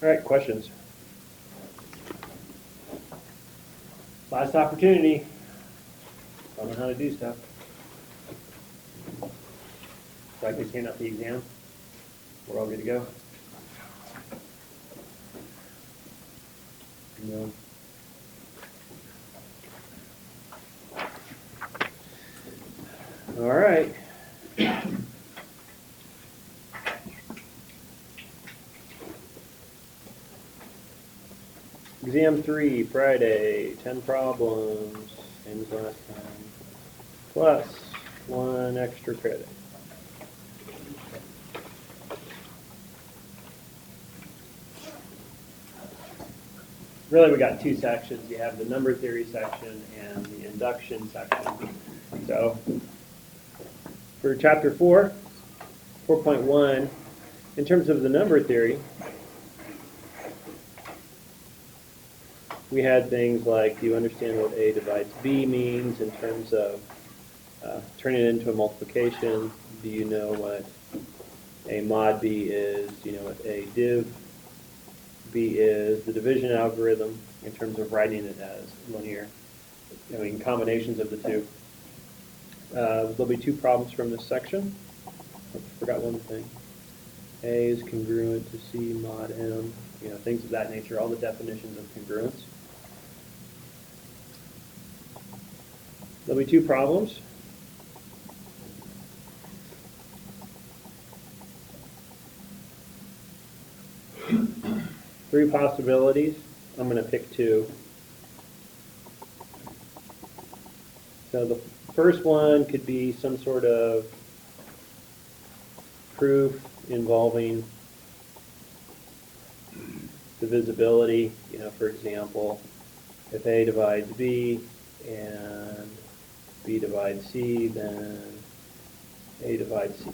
All right, questions? Last opportunity. Tell them how to do stuff. Practice hand out the exam. We're all good to go. No. All right. Exam 3, Friday, 10 problems, same as last time, plus 1 extra credit. Really, we got 2 sections. You have the number theory section and the induction section. So, for chapter 4, 4.1, in terms of the number theory, we had things like, do you understand what A divides B means in terms of turning it into a multiplication? Do you know what A mod B is? Do you know what A div B is? The division algorithm in terms of writing it as linear, combinations of the two. There'll be 2 problems from this section. I forgot one thing. A is congruent to C mod M, things of that nature, all the definitions of congruence. There'll be 2 problems. Three possibilities. I'm going to pick 2. So the first one could be some sort of proof involving divisibility. For example, if A divides B and B divides C, then A divides C.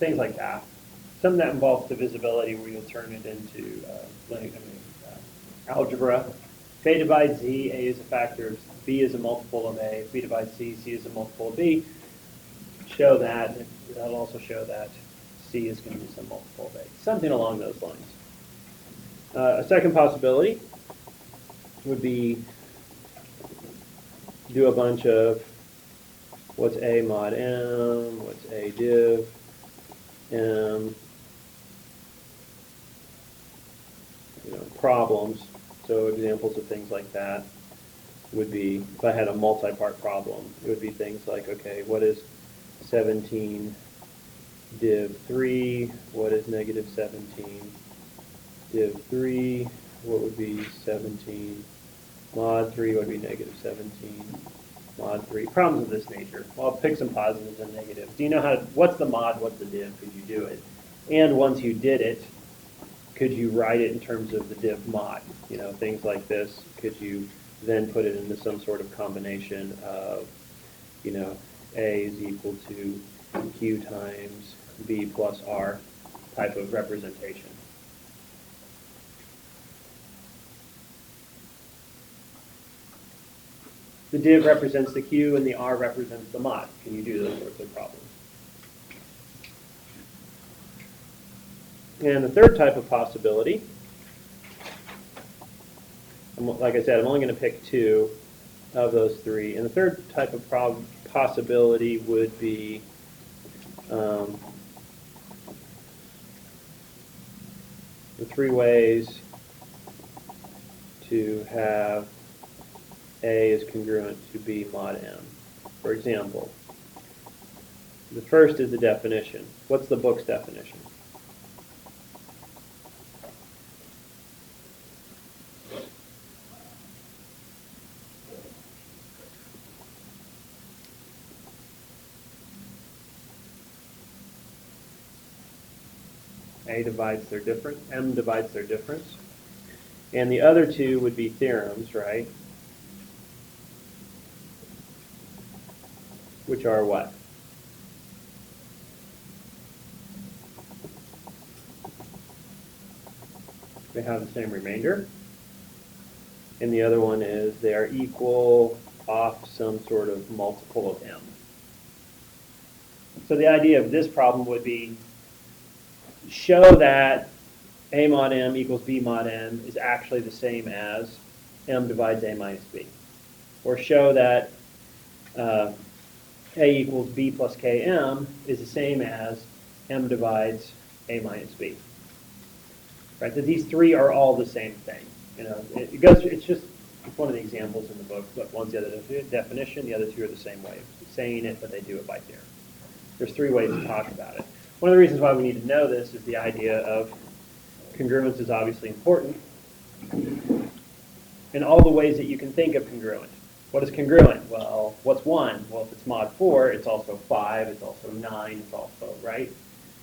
Things like that. Something that involves divisibility where you'll turn it into algebra. If A divides Z, A is a factor of B is a multiple of A. If B divides C, C is a multiple of B. Show that. That'll also show that C is going to be some multiple of A. Something along those lines. A second possibility would be do a bunch of what's A mod M, what's A div M, problems. So examples of things like that would be, if I had a multi-part problem, it would be things like, okay, what is 17 div 3? What is negative 17 div 3? What would be 17 mod 3? What would be negative 17 mod 3? Problems of this nature. Well, I'll pick some positives and negatives. Do you know what's the mod, what's the div? Could you do it? And once you did it, could you write it in terms of the div mod? Things like this. Could you then put it into some sort of combination of, A is equal to Q times B plus R type of representation? The div represents the Q and the R represents the mod. Can you do those sorts of problems? And the third type of possibility, like I said, I'm only going to pick 2 of those 3. And the third type of possibility would be the 3 ways to have A is congruent to B mod M. For example, the first is the definition. What's the book's definition? A divides their difference, M divides their difference. And the other 2 would be theorems, right? Which are what? They have the same remainder. And the other one is they are equal off some sort of multiple of M. So the idea of this problem would be show that A mod m equals B mod m is actually the same as m divides A minus B. Or show that A equals B plus Km is the same as m divides A minus B. Right, that these three are all the same thing. You know, it's one of the examples in the book, but one's the other definition, the other two are the same way of saying it, but they do it by theorem. There's three ways to talk about it. One of the reasons why we need to know this is the idea of congruence is obviously important. In all the ways that you can think of congruent. What is congruent? Well, what's 1? Well, if it's mod 4, it's also 5, it's also 9, it's also, right?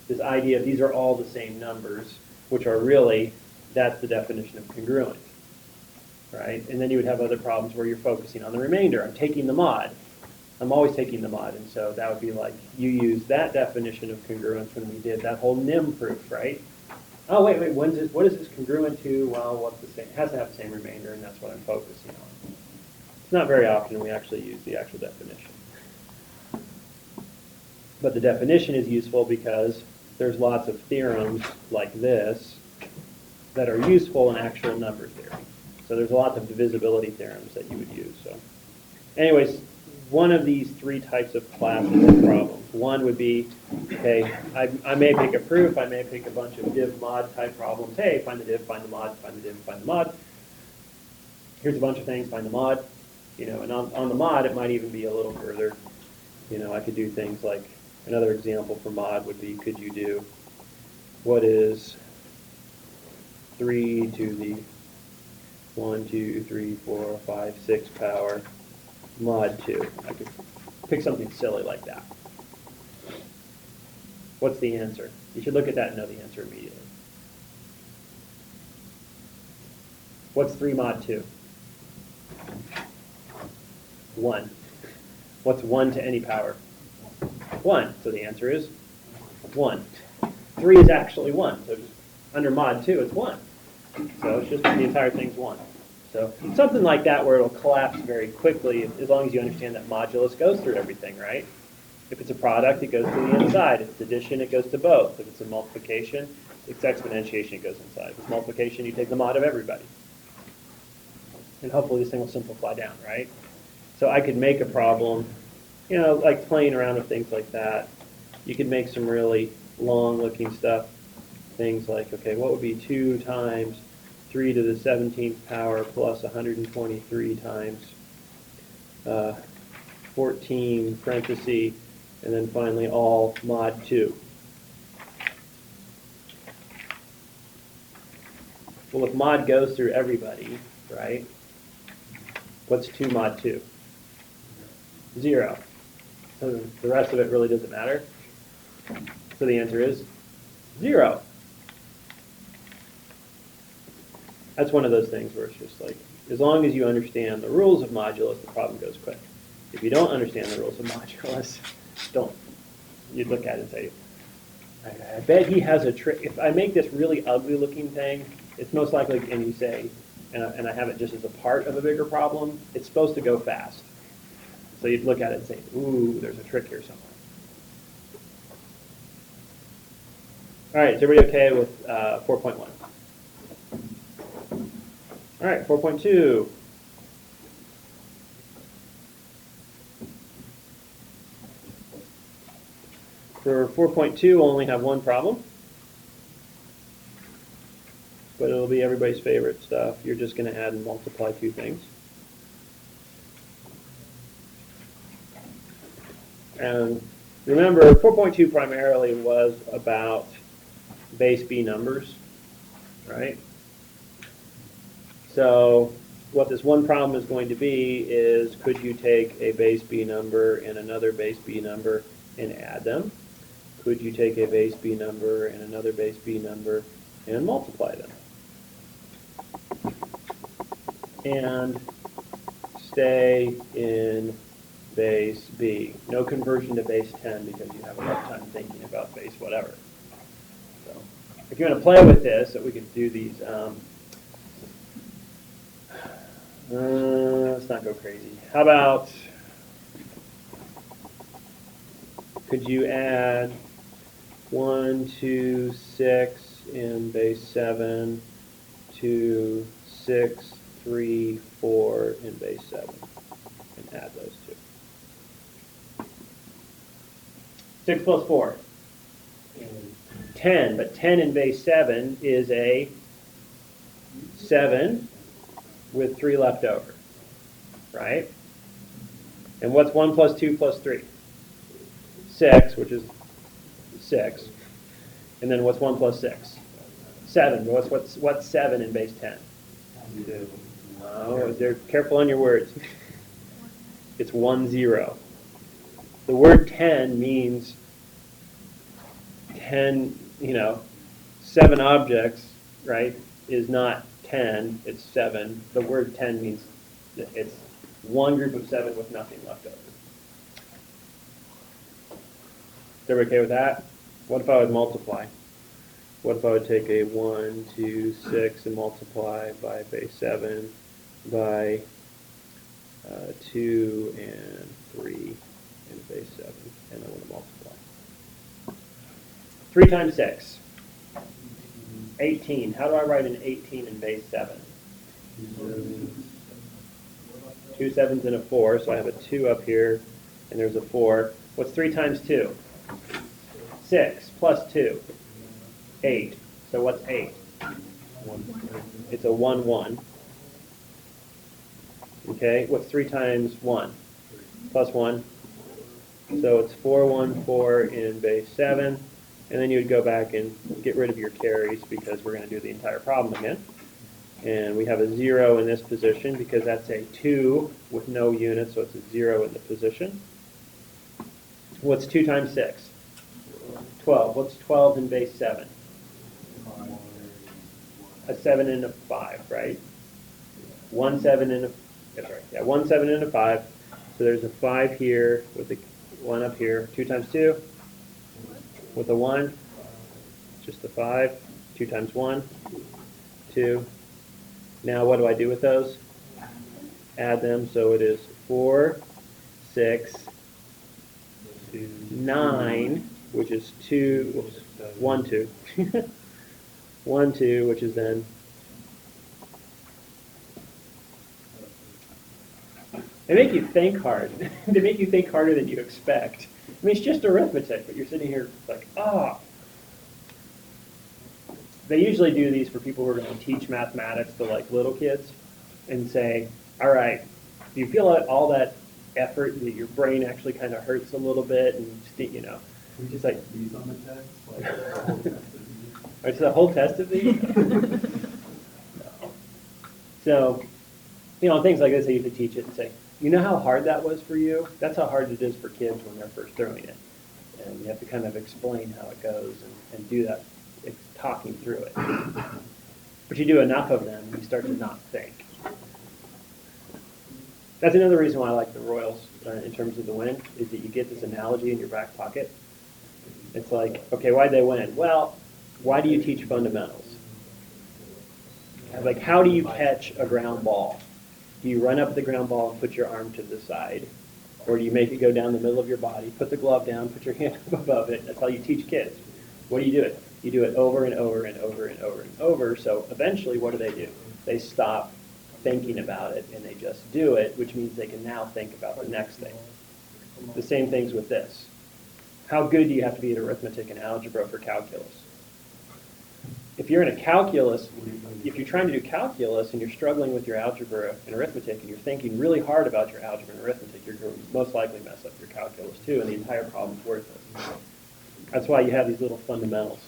This idea of these are all the same numbers, which are really, that's the definition of congruent, right? And then you would have other problems where you're focusing on the remainder. I'm taking the mod. I'm always taking the mod, and so that would be like, you use that definition of congruence when we did that whole NIM proof, right? Oh, wait, what is this congruent to? Well, what's the same? It has to have the same remainder, and that's what I'm focusing on. It's not very often we actually use the actual definition. But the definition is useful because there's lots of theorems like this that are useful in actual number theory. So there's lots of divisibility theorems that you would use. So, anyways, one of these three types of classes of problems. One would be, okay, I may pick a proof, I may pick a bunch of div mod type problems. Hey, find the div, find the mod, find the div, find the mod. Here's a bunch of things, find the mod. You know, and on the mod, it might even be a little further. You know, I could do things like, another example for mod would be, could you do, what is 3 to the 1, 2, 3, 4, 5, 6 power mod 2? I could pick something silly like that. What's the answer? You should look at that and know the answer immediately. What's 3 mod 2? 1. What's 1 to any power? 1. So the answer is 1. 3 is actually 1. So just under mod 2, it's 1. So it's just the entire thing's 1. So something like that where it'll collapse very quickly as long as you understand that modulus goes through everything, right? If it's a product, it goes to the inside. If it's addition, it goes to both. If it's a multiplication, it's exponentiation, it goes inside. If it's multiplication, you take the mod of everybody. And hopefully this thing will simplify down, right? So I could make a problem, you know, like playing around with things like that. You could make some really long-looking stuff. Things like, okay, what would be 2 times 3 to the 17th power plus 123 times 14 parentheses, and then finally all mod 2. Well, if mod goes through everybody, right, what's 2 mod 2? 0. So the rest of it really doesn't matter. So the answer is 0. That's one of those things where it's just like, as long as you understand the rules of modulus, the problem goes quick. If you don't understand the rules of modulus, you'd look at it and say, I bet he has a trick. If I make this really ugly looking thing, it's most likely, and you say, and I have it just as a part of a bigger problem, it's supposed to go fast. So you'd look at it and say, ooh, there's a trick here somewhere. All right, is everybody okay with 4.1? All right, 4.2. For 4.2, we'll only have one problem. But it'll be everybody's favorite stuff. You're just going to add and multiply 2 things. And remember, 4.2 primarily was about base B numbers, right? So what this one problem is going to be is, could you take a base B number and another base B number and add them? Could you take a base B number and another base B number and multiply them? And stay in base B. No conversion to base 10 because you have a rough time thinking about base whatever. So if you want to play with this, we could do these. Let's not go crazy. How about, could you add 1, 2, 6, in base 7 to 6, 3, 4 in base 7, and add those two. 6 plus 4. 10, but 10 in base 7 is a 7 with 3 left over, right? And what's 1 plus 2 plus 3? 6, which is 6. And then what's 1 plus 6? 7. What's 7 in base 10? Oh, they're careful on your words. It's 1, 0. The word 10 means 10, 7 objects, right, is not 10, it's 7. The word 10 means it's one group of 7 with nothing left over. Is everybody okay with that? What if I would multiply? What if I would take a 1, 2, 6 and multiply by base 7 by 2 and 3 in base 7, and I want to multiply. 3 times 6. 18. How do I write an 18 in base 7? 2 7s and a 4, so I have a 2 up here, and there's a 4. What's 3 times 2? 6 plus 2. 8. So what's 8? It's a 1, 1. Okay, what's 3 times 1? Plus 1. So it's 4, 1, 4 in base 7. And then you would go back and get rid of your carries because we're going to do the entire problem again. And we have a 0 in this position because that's a 2 with no unit, so it's a 0 in the position. What's 2 times 6? 12. What's 12 in base 7? A 7 and a 5, right? 1 7 and a, that's right, yeah, 1 7 and a 5. So there's a 5 here with a 1 up here. 2 times 2? With a 1, just a 5. 2 times 1, 2. Now what do I do with those? Add them, so it is 4, 6, 9, which is 2, oops, 1, 2. 1, 2, which is then they make you think hard. They make you think harder than you expect. I mean, it's just arithmetic, but you're sitting here like, ah. They usually do these for people who are going to teach mathematics to like little kids and say, all right, do you feel all that effort that your brain actually kind of hurts a little bit and, just like, these on the test? Like, it's the whole test of these? So, things like this, I usually teach it and say, you know how hard that was for you? That's how hard it is for kids when they're first throwing it. And you have to kind of explain how it goes and do that, talking through it. But you do enough of them, you start to not think. That's another reason why I like the Royals in terms of the win, is that you get this analogy in your back pocket. It's like, okay, why'd they win? Well, why do you teach fundamentals? Like, how do you catch a ground ball? Do you run up the ground ball and put your arm to the side? Or do you make it go down the middle of your body, put the glove down, put your hand up above it? That's how you teach kids. What do? You do it over and over and over and over and over. So eventually, what do? They stop thinking about it and they just do it, which means they can now think about the next thing. The same things with this. How good do you have to be at arithmetic and algebra for calculus? If you're in a calculus, if you're trying to do calculus and you're struggling with your algebra and arithmetic and you're thinking really hard about your algebra and arithmetic, you're going to most likely mess up your calculus too, and the entire problem's worthless. That's why you have these little fundamentals.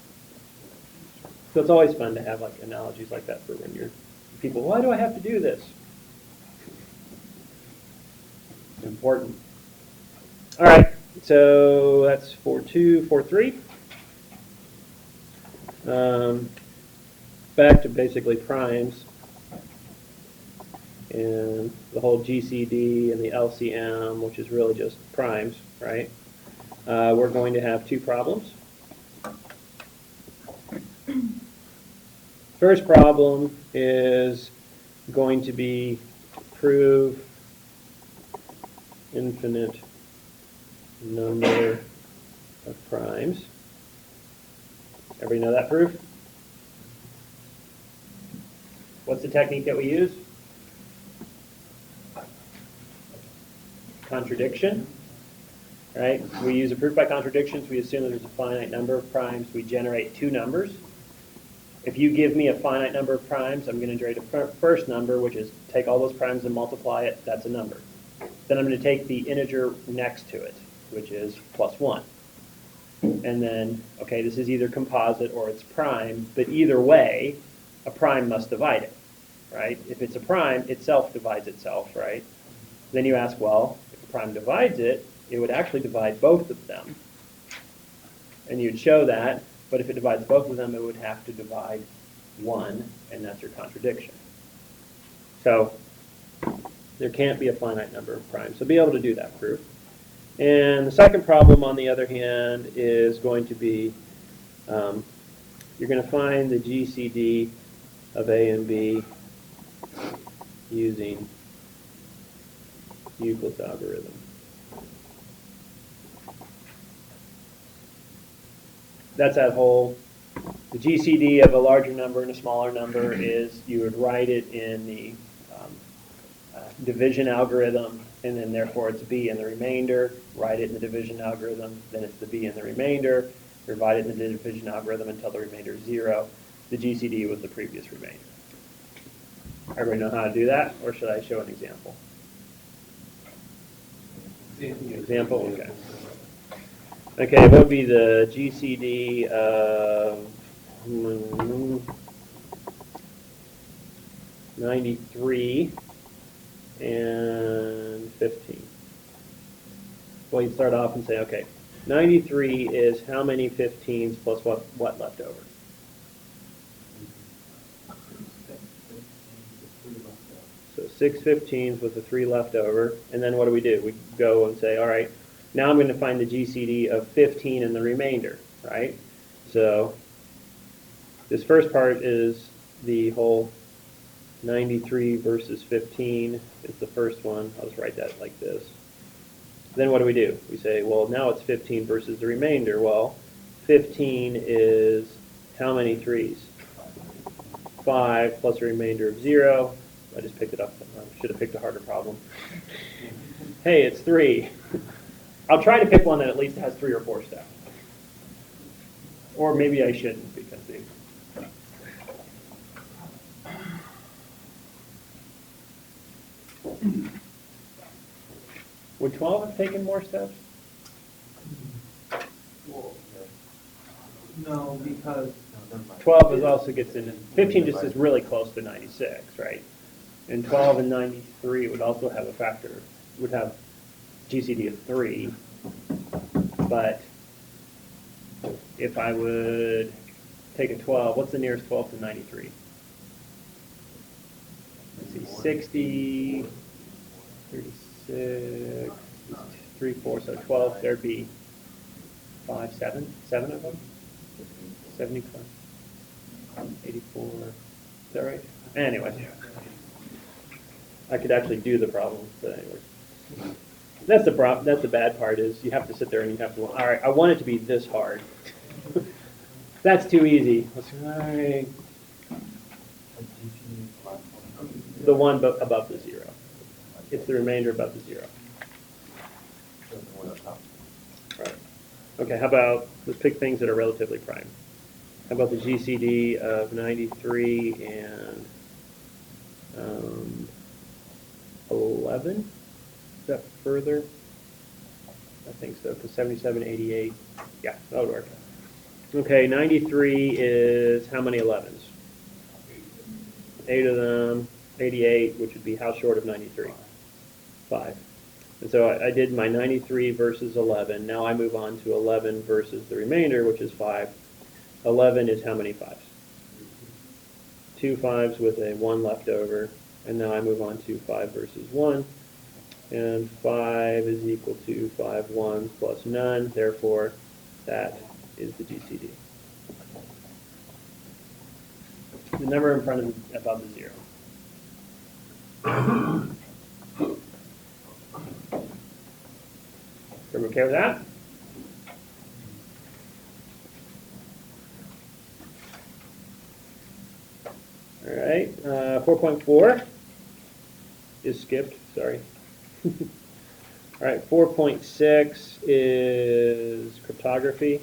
So it's always fun to have like analogies like that for when you're people, why do I have to do this? Important. All right, so that's 4.2, 4.3. Back to basically primes and the whole GCD and the LCM, which is really just primes, right? We're going to have 2 problems. First problem is going to be prove infinite number of primes. Everybody know that proof? What's the technique that we use? Contradiction. Right? We use a proof by contradictions. We assume that there's a finite number of primes. We generate two numbers. If you give me a finite number of primes, I'm going to generate a first number, which is take all those primes and multiply it. That's a number. Then I'm going to take the integer next to it, which is +1. And then, okay, this is either composite or it's prime, but either way, a prime must divide it, right? If it's a prime, itself divides itself, right? Then you ask, well, if a prime divides it, it would actually divide both of them. And you'd show that, but if it divides both of them, it would have to divide 1, and that's your contradiction. So there can't be a finite number of primes. So be able to do that proof. And the second problem, on the other hand, is going to be you're going to find the GCD of A and B using Euclid's algorithm. That's that whole, the GCD of a larger number and a smaller number is you would write it in the division algorithm, and then therefore it's B in the remainder. Write it in the division algorithm, then it's the B in the remainder. Divide it in the division algorithm until the remainder is 0. The GCD was the previous remainder. Everybody know how to do that, or should I show an example? Example? Okay. Okay, what would be the GCD of 93 and 15? Well, you'd start off and say, okay, 93 is how many 15s plus what left over? So 6 15s with the 3 left over. And then what do? We go and say, all right, now I'm going to find the GCD of 15 and the remainder, right? So this first part is the whole 93 versus 15 is the first one. I'll just write that like this. Then what do? We say, well, now it's 15 versus the remainder. Well, 15 is how many 3s? 5 plus a remainder of 0. I just picked it up. I should have picked a harder problem. Hey, it's 3. I'll try to pick one that at least has 3 or 4 steps. Or maybe I shouldn't, because the would 12 have taken more steps? No, because 12 is also gets in. 15 just is really close to 96, right? And 12 and 93 would also have a factor. Would have GCD of 3. But if I would take a 12, what's the nearest 12 to 93? Let's see, 60, 36, 3, 4, so 12, there'd be 5, 7 of them? 75, 84, is that right? Anyway, I could actually do the problem, but anyway. That's the bad part is you have to sit there and you have to, all right, I want it to be this hard. That's too easy. Let's try the one above the 0. It's the remainder above the 0. Right. Okay, how about, let's pick things that are relatively prime. How about the GCD of 93 and 11? Is that further? I think so, because 77, 88. Yeah, that would work. Okay, 93 is how many 11s? 8 of them. 88, which would be how short of 93? 5. And so I did my 93 versus 11. Now I move on to 11 versus the remainder, which is 5. 11 is how many 5s? 2 5s with a 1 left over. And now I move on to 5 versus 1. And 5 is equal to 5 1s plus none. Therefore, that is the GCD. The number in front of above the 0. Everyone okay with that? All right, 4.4 is skipped, sorry. All right, 4.6 is cryptography.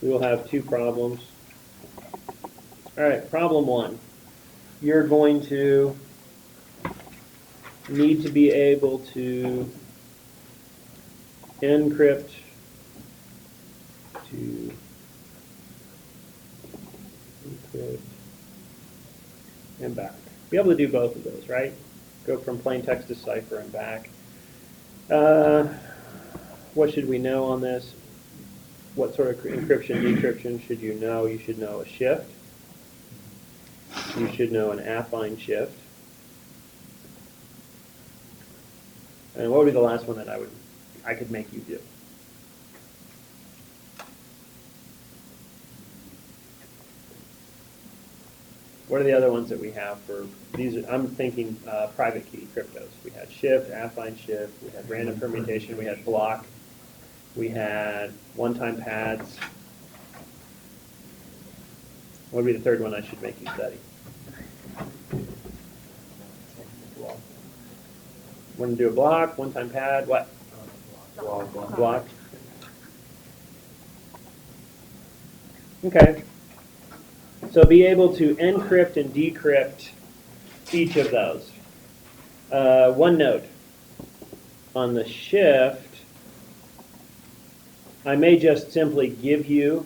We will have two problems. All right, problem one. You're going to need to be able to encrypt and back. Be able to do both of those, right? Go from plain text to cipher and back. What should we know on this? What sort of encryption, decryption should you know? You should know a shift. You should know an affine shift. And what would be the last one that I could make you do? What are the other ones that we have for these? I'm thinking private key cryptos. We had shift, affine shift, we had random permutation, we had block, we had one-time pads. What would be the third one I should make you study? Want to do a block, one-time pad, what? Block. Okay. So be able to encrypt and decrypt each of those. One note. On the shift, I may just simply give you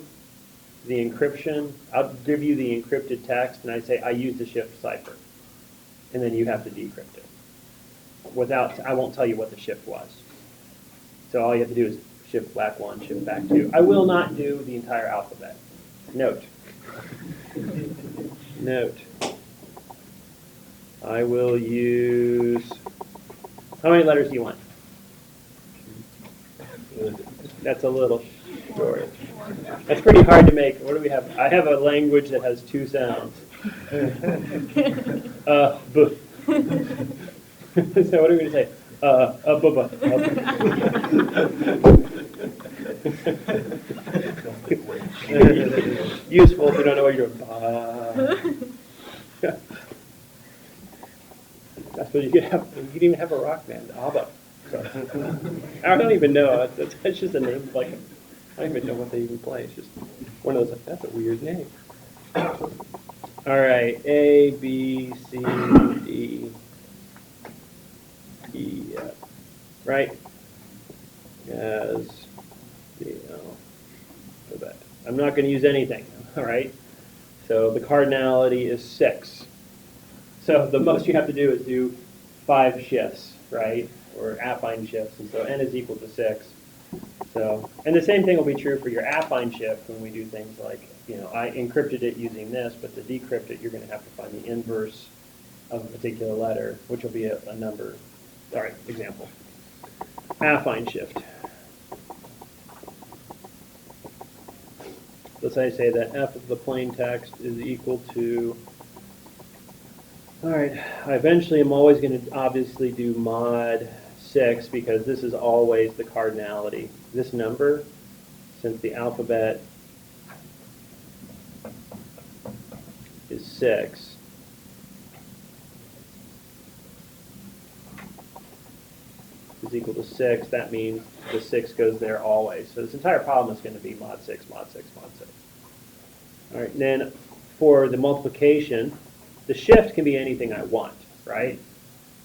the encryption. I'll give you the encrypted text, and I say I use the shift cipher. And then you have to decrypt it. I won't tell you what the shift was. So all you have to do is shift back 1, shift back 2. I will not do the entire alphabet. Note. I will use, how many letters do you want? That's a little short. That's pretty hard to make. What do we have? I have a language that has 2 sounds. B. So what are we going to say? Bubba. Useful if you don't know what you're doing. That's what you could have. You could even have a rock band, ABBA. So, I don't even know. That's just a name. Like, I don't even know what they even play. It's just one of those. That's a weird name. All right, A, B, C, D, E, F. Right? As the alphabet. I'm not going to use anything. All right. So the cardinality is 6. So the most you have to do is do 5 shifts, right? Or affine shifts, and so n is equal to 6. So, and the same thing will be true for your affine shift when we do things like, I encrypted it using this, but to decrypt it, you're going to have to find the inverse of a particular letter, which will be a number. All right, example. Affine shift. Let's say that f of the plain text is equal to, all right, I eventually am always going to obviously do mod 6 because this is always the cardinality. This number, since the alphabet is 6, is equal to 6, that means the 6 goes there always. So this entire problem is going to be mod 6, mod 6, mod 6. All right, and then for the multiplication, the shift can be anything I want, right?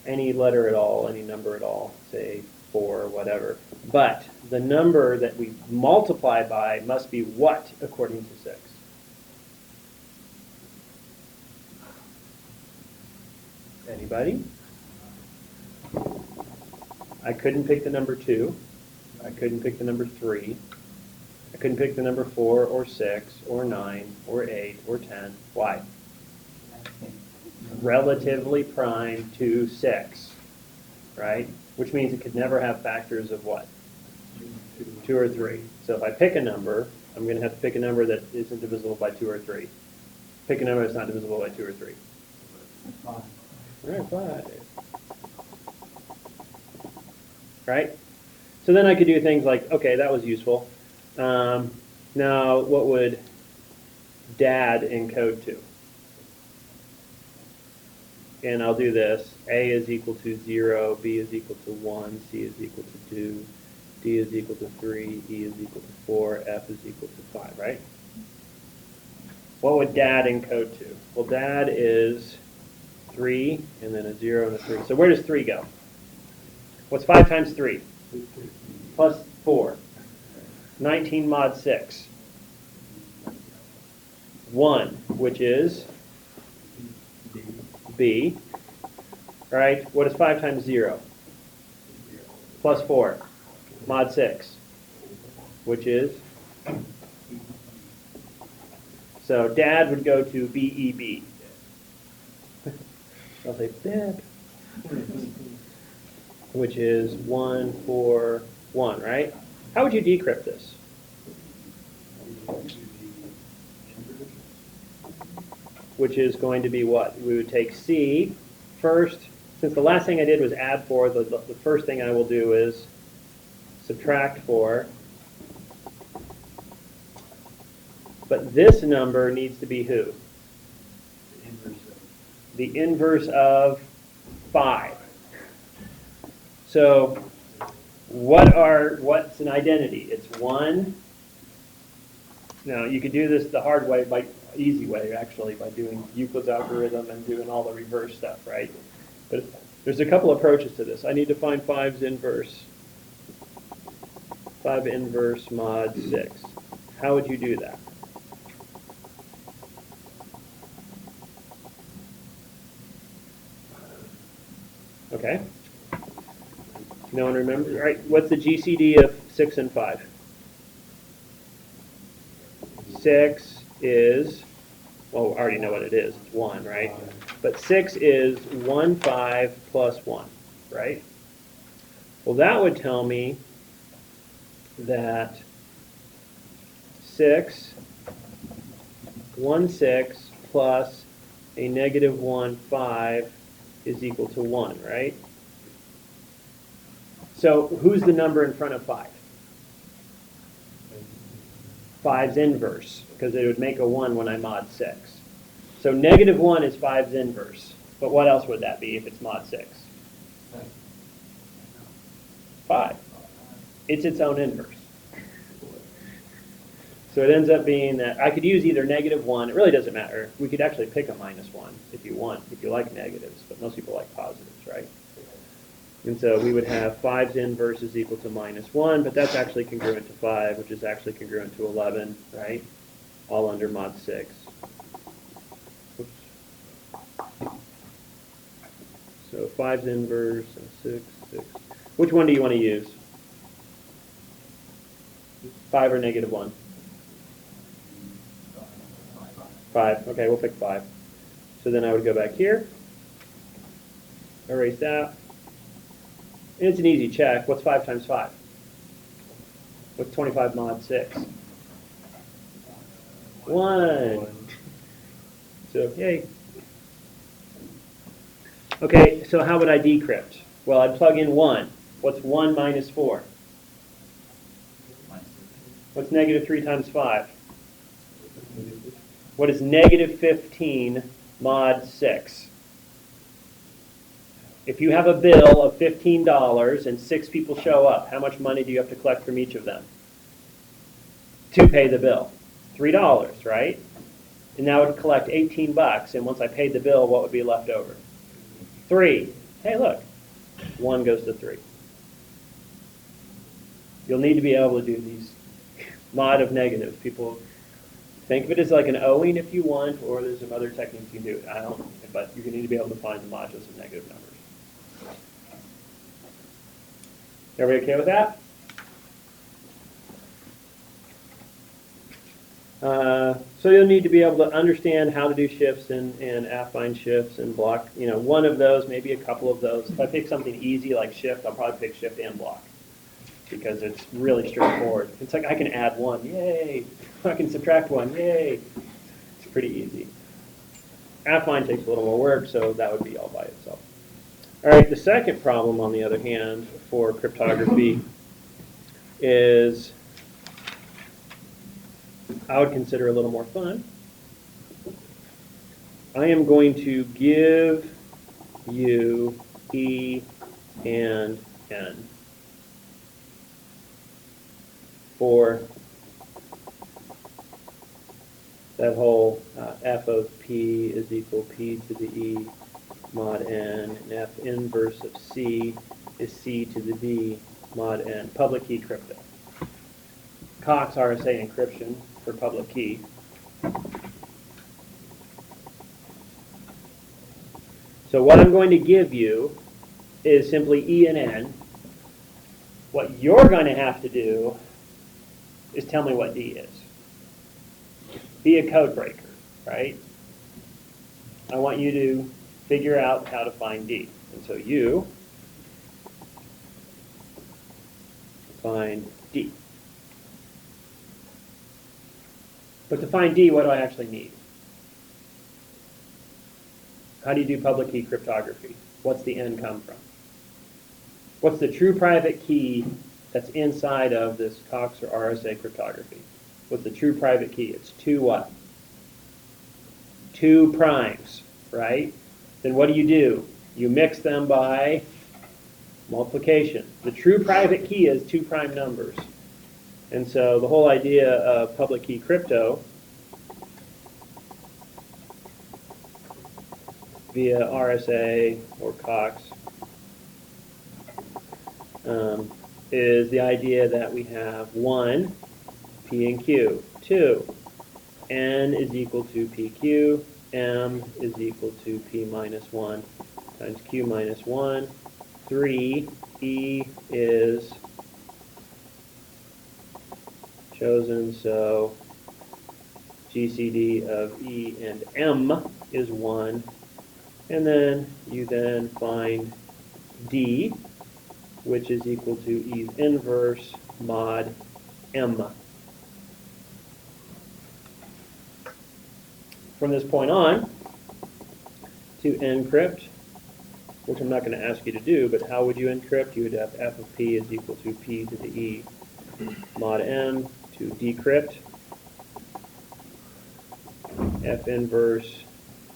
Any letter at all, any number at all, say 4 or whatever. But the number that we multiply by must be what according to 6? Anybody? I couldn't pick the number 2. I couldn't pick the number 3. I couldn't pick the number 4 or 6 or 9 or 8 or 10. Why? Relatively prime to 6, right? Which means it could never have factors of what? 2 or 3. So if I pick a number, I'm going to have to pick a number that isn't divisible by 2 or 3. Pick a number that's not divisible by 2 or 3. 5. All right, 5. Right? So then I could do things like, okay, that was useful. Now, what would dad encode to? And I'll do this. A is equal to 0, B is equal to 1, C is equal to 2, D is equal to 3, E is equal to 4, F is equal to 5, right? What would dad encode to? Well, dad is 3, and then a 0 and a 3. So where does 3 go? What's 5 times 3? Plus 4. 19 mod 6. 1, which is B. Right? What is 5 times 0? Plus 4. Mod 6. Which is? So dad would go to BEB. I'll say dad. Which is 1, 4, 1, right? How would you decrypt this? Which is going to be what? We would take C first. Since the last thing I did was add 4, the first thing I will do is subtract 4. But this number needs to be who? The inverse of 5. So what's an identity? It's 1. Now you could do this the hard way, easy way actually, by doing Euclid's algorithm and doing all the reverse stuff, right? But there's a couple approaches to this. I need to find 5's inverse. 5 inverse mod 6. How would you do that? Okay. No one remembers? All right, what's the GCD of 6 and 5? 6 is, well, I already know what it is. It's 1, right? But 6 is 1, 5 plus 1, right? Well, that would tell me that 6, 1, 6 plus a negative 1, 5 is equal to 1, right? So who's the number in front of 5? 5's inverse, because it would make a 1 when I mod 6. So negative 1 is 5's inverse. But what else would that be if it's mod 6? 5. It's its own inverse. So it ends up being that I could use either negative 1. It really doesn't matter. We could actually pick a minus 1 if you want, if you like negatives. But most people like positives, right? And so we would have 5's inverse is equal to minus 1, but that's actually congruent to 5, which is actually congruent to 11, right? All under mod 6. Oops. So 5's inverse and 6, 6. Which one do you want to use? 5 or negative 1? 5. Okay, we'll pick 5. So then I would go back here, erase that. And it's an easy check. What's 5 times 5? What's 25 mod 6? 1. So, yay. Okay, so how would I decrypt? Well, I'd plug in 1. What's 1 minus 4? What's negative 3 times 5? What is negative 15 mod 6? If you have a bill of $15 and 6 people show up, how much money do you have to collect from each of them to pay the bill? $3, right? And that would collect 18 bucks, and once I paid the bill, what would be left over? 3. Hey, look, 1 goes to 3. You'll need to be able to do these mod of negatives. People think of it as like an owing if you want, or there's some other techniques you can do. I don't, but you need to be able to find the modulus of negative numbers. Everybody okay with that? So you'll need to be able to understand how to do shifts and affine shifts and block. You know, one of those, maybe a couple of those. If I pick something easy like shift, I'll probably pick shift and block because it's really straightforward. It's like I can add 1, yay! I can subtract 1, yay! It's pretty easy. Affine takes a little more work, so that would be all by itself. All right, the second problem, on the other hand, for cryptography is I would consider a little more fun. I am going to give you E and N for that whole f of p is equal p to the e mod n, and f inverse of c is c to the d mod n, public key crypto. Cox RSA encryption for public key. So what I'm going to give you is simply E and N. What you're going to have to do is tell me what D is. Be a code breaker, right? I want you to figure out how to find D. And so you find D. But to find D, what do I actually need? How do you do public key cryptography? What's the N come from? What's the true private key that's inside of this Cox or RSA cryptography? What's the true private key? It's 2 what? 2 primes, right? Then what do? You mix them by multiplication. The true private key is 2 prime numbers. And so the whole idea of public key crypto via RSA or Cox is the idea that we have 1, P and Q, 2, N is equal to PQ, M is equal to P minus 1 times Q minus 1, 3, E is chosen, so GCD of E and M is 1, and then you then find D, which is equal to E's inverse mod M. From this point on, to encrypt, which I'm not going to ask you to do, but how would you encrypt? You would have f of p is equal to p to the e mod m. To decrypt, f inverse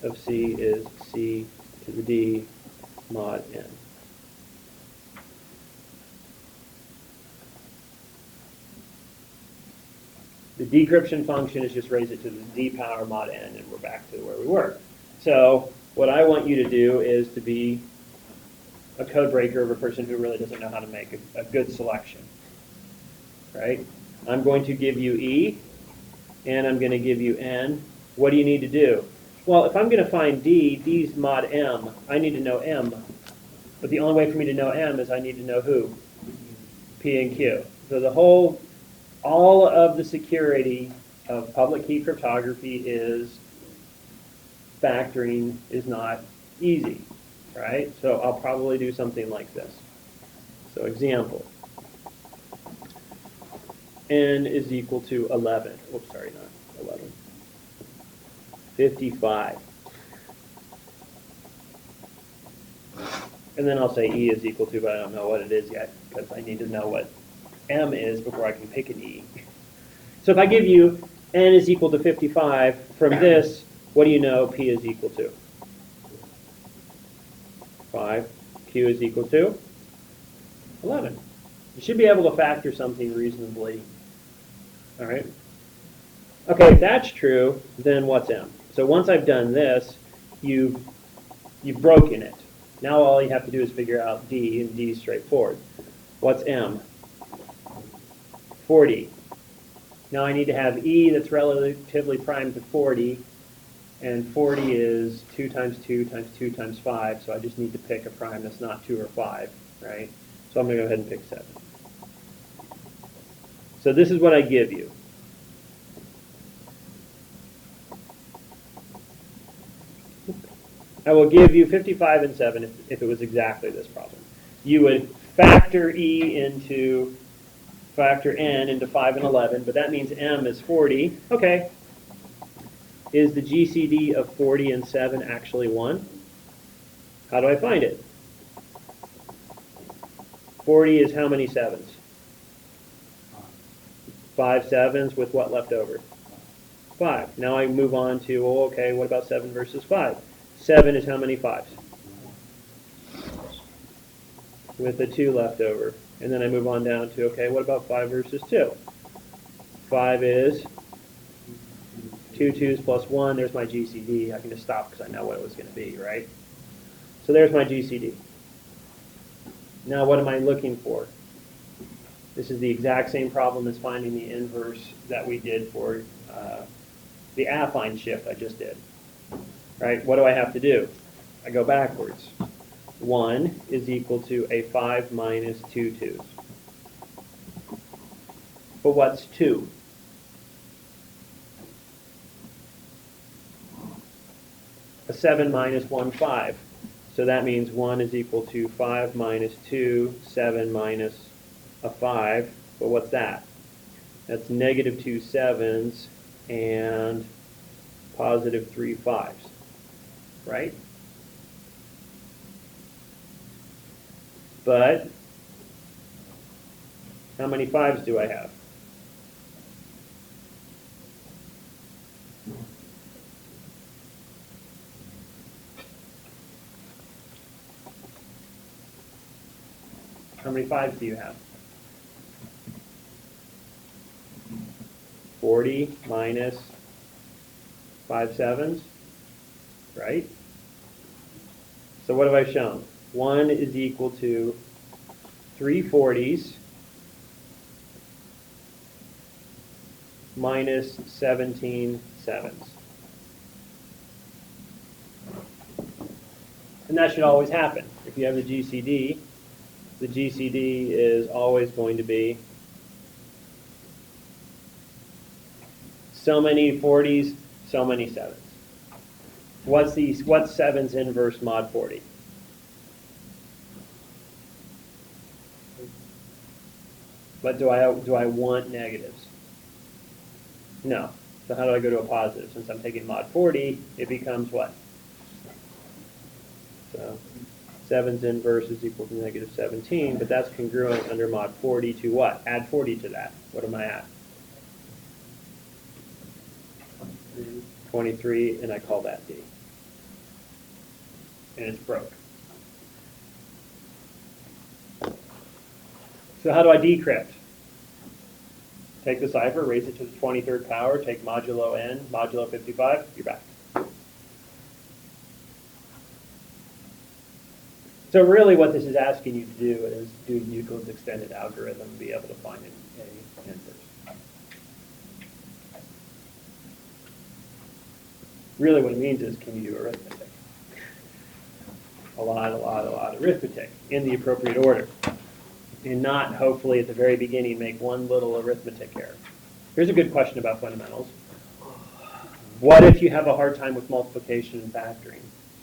of c is c to the d mod n. The decryption function is just raise it to the d power mod n, and we're back to where we were. So what I want you to do is to be a code breaker of a person who really doesn't know how to make a good selection, right? I'm going to give you E, and I'm going to give you N. What do you need to do? Well, if I'm going to find D, D's mod M, I need to know M. But the only way for me to know M is I need to know who? P and Q. So all of the security of public key cryptography is factoring is not easy, right? So I'll probably do something like this. So example, N is equal to 11. Oops, sorry, not 11. 55. And then I'll say E is equal to, but I don't know what it is yet, because I need to know what M is before I can pick an E. So if I give you N is equal to 55, from this, what do you know P is equal to? 5. Q is equal to 11. You should be able to factor something reasonably. All right? Okay, if that's true, then what's M? So once I've done this, you've broken it. Now all you have to do is figure out D, and D is straightforward. What's M? 40. Now I need to have E that's relatively prime to 40, and 40 is 2 times 2 times 2 times 5, so I just need to pick a prime that's not 2 or 5, right? So I'm going to go ahead and pick 7. So this is what I give you. I will give you 55 and 7 if it was exactly this problem. You would factor N into 5 and 11, but that means M is 40. Okay. Is the GCD of 40 and 7 actually 1? How do I find it? 40 is how many 7s? 5 7s with what left over? 5. Now I move on to, well, okay, what about 7 versus 5? 7 is how many 5s? With a 2 left over. And then I move on down to, okay, what about 5 versus 2? 5 is 2 2s plus 1. There's my GCD. I can just stop because I know what it was going to be, right? So there's my GCD. Now what am I looking for? This is the exact same problem as finding the inverse that we did for the affine shift I just did. Right? What do I have to do? I go backwards. 1 is equal to a 5 minus 2 2s. But what's 2? A 7 minus 1, 5. So that means 1 is equal to 5 minus 2, 7 minus a 5. But what's that? That's negative 2 7s and positive 3 5s. Right? But how many 5s do I have? How many 5s do you have? 40 minus 5 7s, right? So what have I shown? 1 is equal to 3 40s minus 17 7s. And that should always happen. If you have the GCD is always going to be so many 40s, so many 7s. What's 7's inverse mod 40? But do I want negatives? No. So how do I go to a positive? Since I'm taking mod 40, it becomes what? So 7's inverse is equal to negative 17, but that's congruent under mod 40 to what? Add 40 to that. What am I at? 23, and I call that D. And it's broke. So how do I decrypt? Take the cipher, raise it to the 23rd power, take modulo n, modulo 55, you're back. So really what this is asking you to do is do Euclid's extended algorithm and be able to find an inverse. Really what it means is, can you do arithmetic? A lot of arithmetic in the appropriate order. And not, hopefully, at the very beginning, make one little arithmetic error. Here's a good question about fundamentals. What if you have a hard time with multiplication and factoring?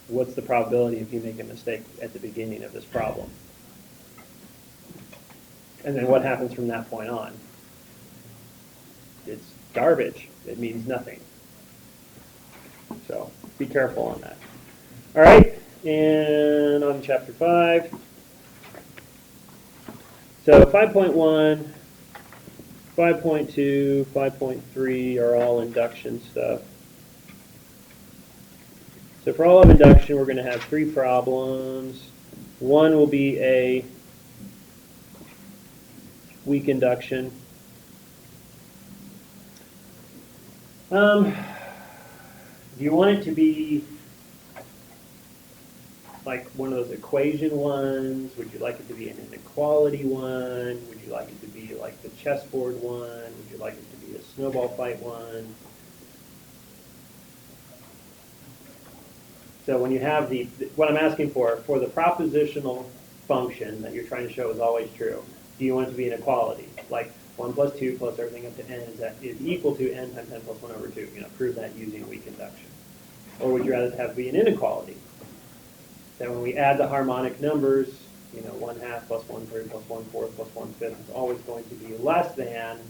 What's the probability if you make a mistake at the beginning of this problem? And then what happens from that point on? It's garbage. It means nothing. So be careful on that. All right, and on chapter 5. So 5.1, 5.2, 5.3 are all induction stuff. So for all of induction, we're going to have 3 problems. One will be a weak induction. Do you want it to be like one of those equation ones? Would you like it to be an inequality one? Would you like it to be like the chessboard one? Would you like it to be a snowball fight one? So when you have what I'm asking for the propositional function that you're trying to show is always true, do you want it to be an equality? Like 1 plus 2 plus everything up to n is equal to n times n plus 1 over 2. You know, prove that using weak induction. Or would you rather have it be an inequality? That when we add the harmonic numbers, you know, 1/2 plus 1/3 plus 1/4 plus 1/5 is always going to be less than,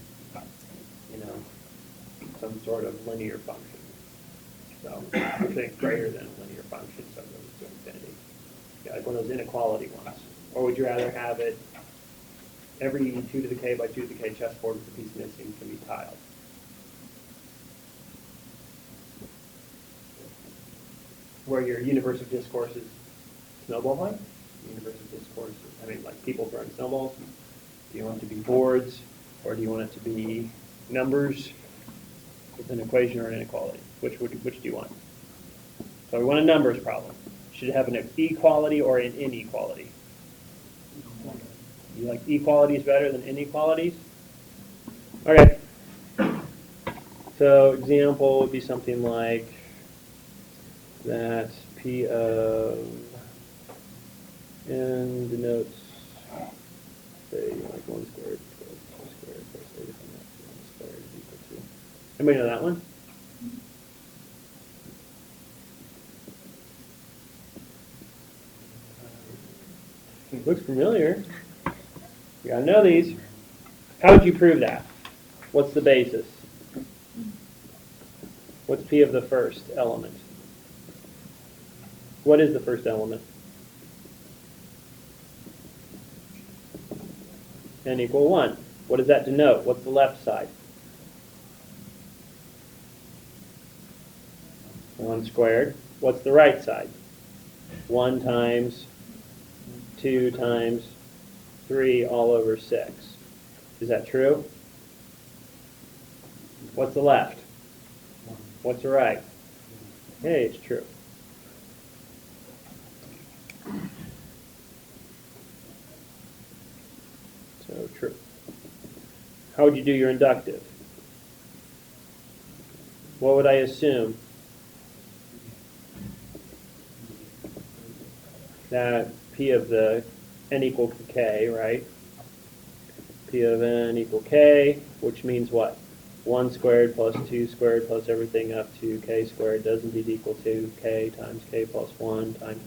you know, some sort of linear function. So I think greater than a linear function, so it goes to infinity. Yeah, like one of those inequality ones. Or would you rather have it every 2 to the k by 2 to the k chessboard with a piece missing can be tiled? where your universe of discourse is snowball height. Universe of discourse, I mean, like people throwing snowballs. Do you want it to be boards, or do you want it to be numbers with an equation or an inequality? Which do you want? So we want a numbers problem. Should it have an equality or an inequality? You like equalities better than inequalities? Okay. So example would be something like that P of n denotes, say, like 1 squared plus 2 squared plus everything else 1 squared is equal to. Anybody know that one? It looks familiar. You gotta know these. How would you prove that? What's the basis? What's P of the first element? What is the first element? N equal 1. What does that denote? What's the left side? 1 squared. What's the right side? 1 times 2 times 3 all over 6. Is that true? What's the left? What's the right? Hey, it's true. So true. How would you do your inductive? What would I assume? That P of the n equal k, right? P of n equal k, which means what? 1 squared plus 2 squared plus everything up to k squared does indeed equal to k times k plus 1 times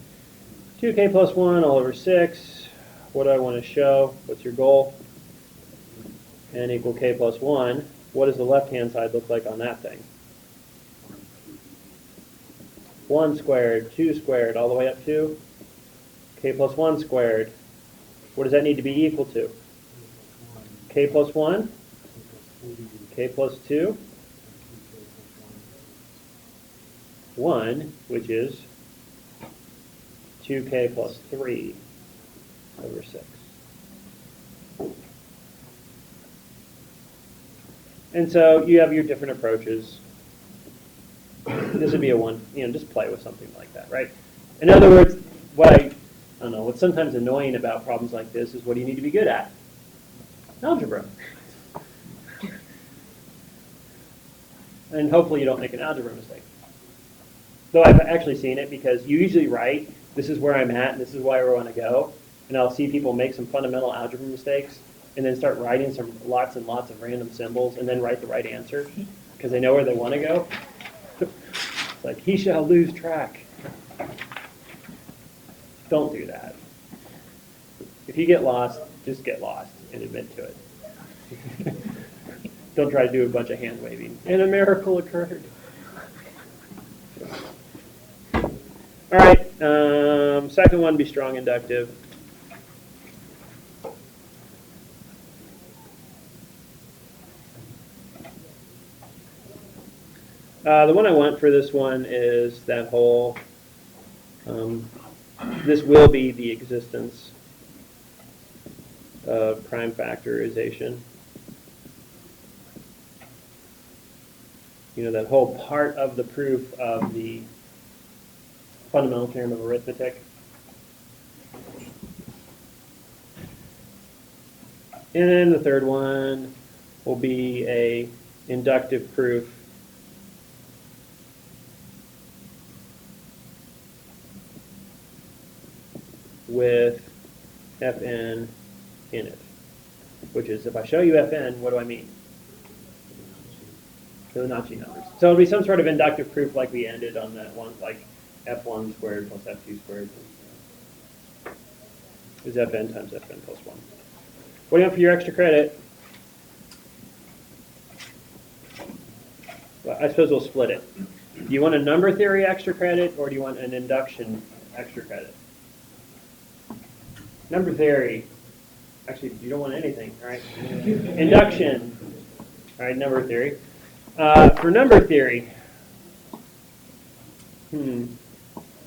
2k plus 1 all over 6. What do I want to show? What's your goal? N equal k plus 1. What does the left-hand side look like on that thing? 1 squared, 2 squared, all the way up to k plus 1 squared. What does that need to be equal to? K plus 1? K plus 2? 1, which is 2k plus 3 over 6. And so you have your different approaches. This would be a one, just play with something like that, right? In other words, what's sometimes annoying about problems like this is what do you need to be good at? Algebra. And hopefully you don't make an algebra mistake. Though I've actually seen it because you usually write, this is where I'm at, and this is where I want to go. And I'll see people make some fundamental algebra mistakes and then start writing some lots and lots of random symbols and then write the right answer because they know where they want to go. It's like, he shall lose track. Don't do that. If you get lost, just get lost and admit to it. Don't try to do a bunch of hand waving. And a miracle occurred. All right, second one, be strong inductive. The one I want for this one is that whole, this will be the existence of prime factorization. That whole part of the proof of the fundamental theorem of arithmetic. And then the third one will be a inductive proof with Fn in it, which is if I show you Fn, what do I mean? Fibonacci numbers. So it'll be some sort of inductive proof like we ended on that one, like F1 squared plus F2 squared is Fn times Fn plus 1. What do you want for your extra credit? Well, I suppose we'll split it. Do you want a number theory extra credit or do you want an induction extra credit? Number theory, actually you don't want anything, all right? Induction, all right, number theory. For number theory,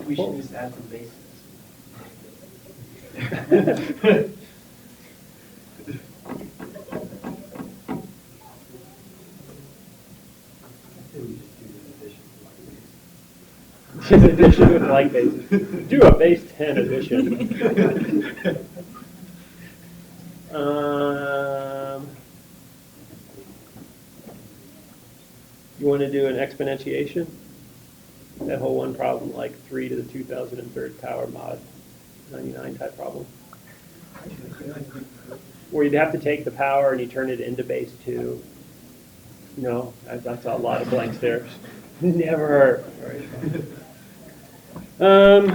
We should just add some bases. Just addition with like bases. Do a base 10 addition. You want to do an exponentiation? That whole one problem, like 3 to the 2003rd power mod 99 type problem. Where you'd have to take the power and you turn it into base 2. No, that's a lot of blank stares. Never. All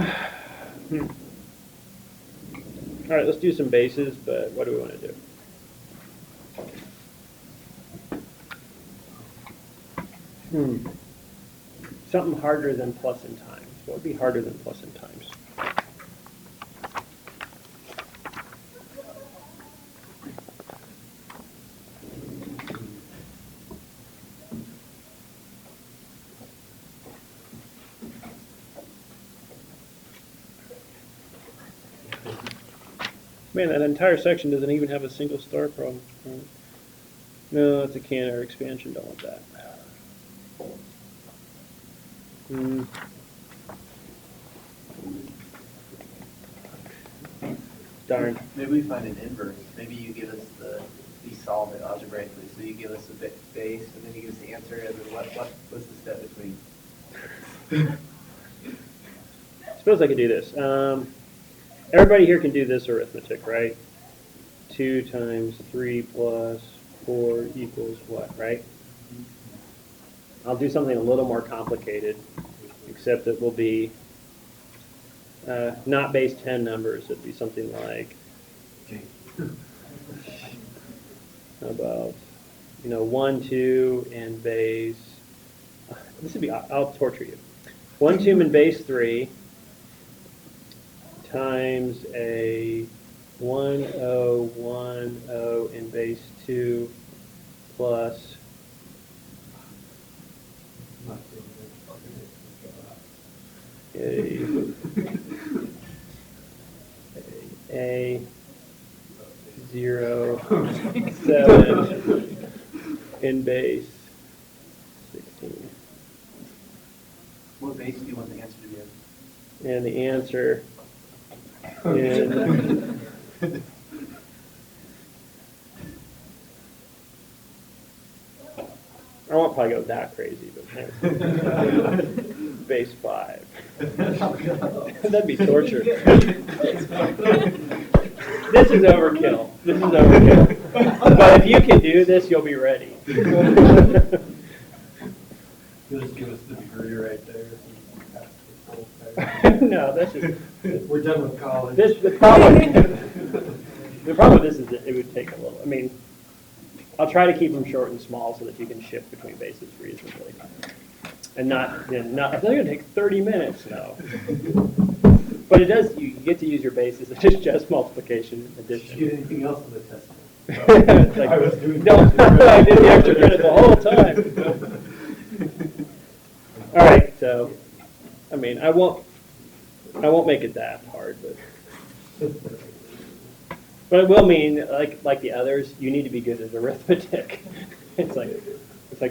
right, let's do some bases, but what do we want to do? Something harder than plus and times. What would be harder than plus and times? Man, that entire section doesn't even have a single star problem. No, it's a Cantor expansion. Don't want that. Darn. Maybe we find an inverse. Maybe you give us we solve it algebraically. So you give us a base, and then you give us the answer, and then what's the step between? Suppose I could do this. Everybody here can do this arithmetic, right? 2 times 3 plus 4 equals what, right? I'll do something a little more complicated, except it will be not base 10 numbers. It'd be something like, how about, 1, 2, and base, this would be, I'll torture you. 1, 2, and base 3 times a 1, 0, 1, 0 in base 2 plus a 0, 7 in base 16. What base do you want the answer to be in? And the answer in I won't probably go that crazy, but base 5. That'd be torture. This is overkill. This is overkill. But if you can do this, you'll be ready. You'll just give us the degree right there. So you can pass the full thing. No, that's just. We're done with college. The problem with this is that it would take a little. I mean, I'll try to keep them short and small so that you can shift between bases reasonably. And not, it's not going to take 30 minutes, no. But it does, you get to use your bases. It's just multiplication, addition. Did you get anything else on the test? It's like, I was doing no, I did the extra credit the whole time. All right, so, I mean, I won't make it that hard, but it will mean, like the others, you need to be good at arithmetic. It's like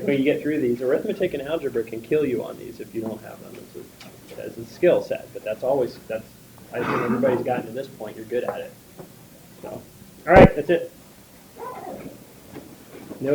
when you get through these, arithmetic and algebra can kill you on these if you don't have them as a skill set. But I think everybody's gotten to this point, you're good at it. So, all right, that's it.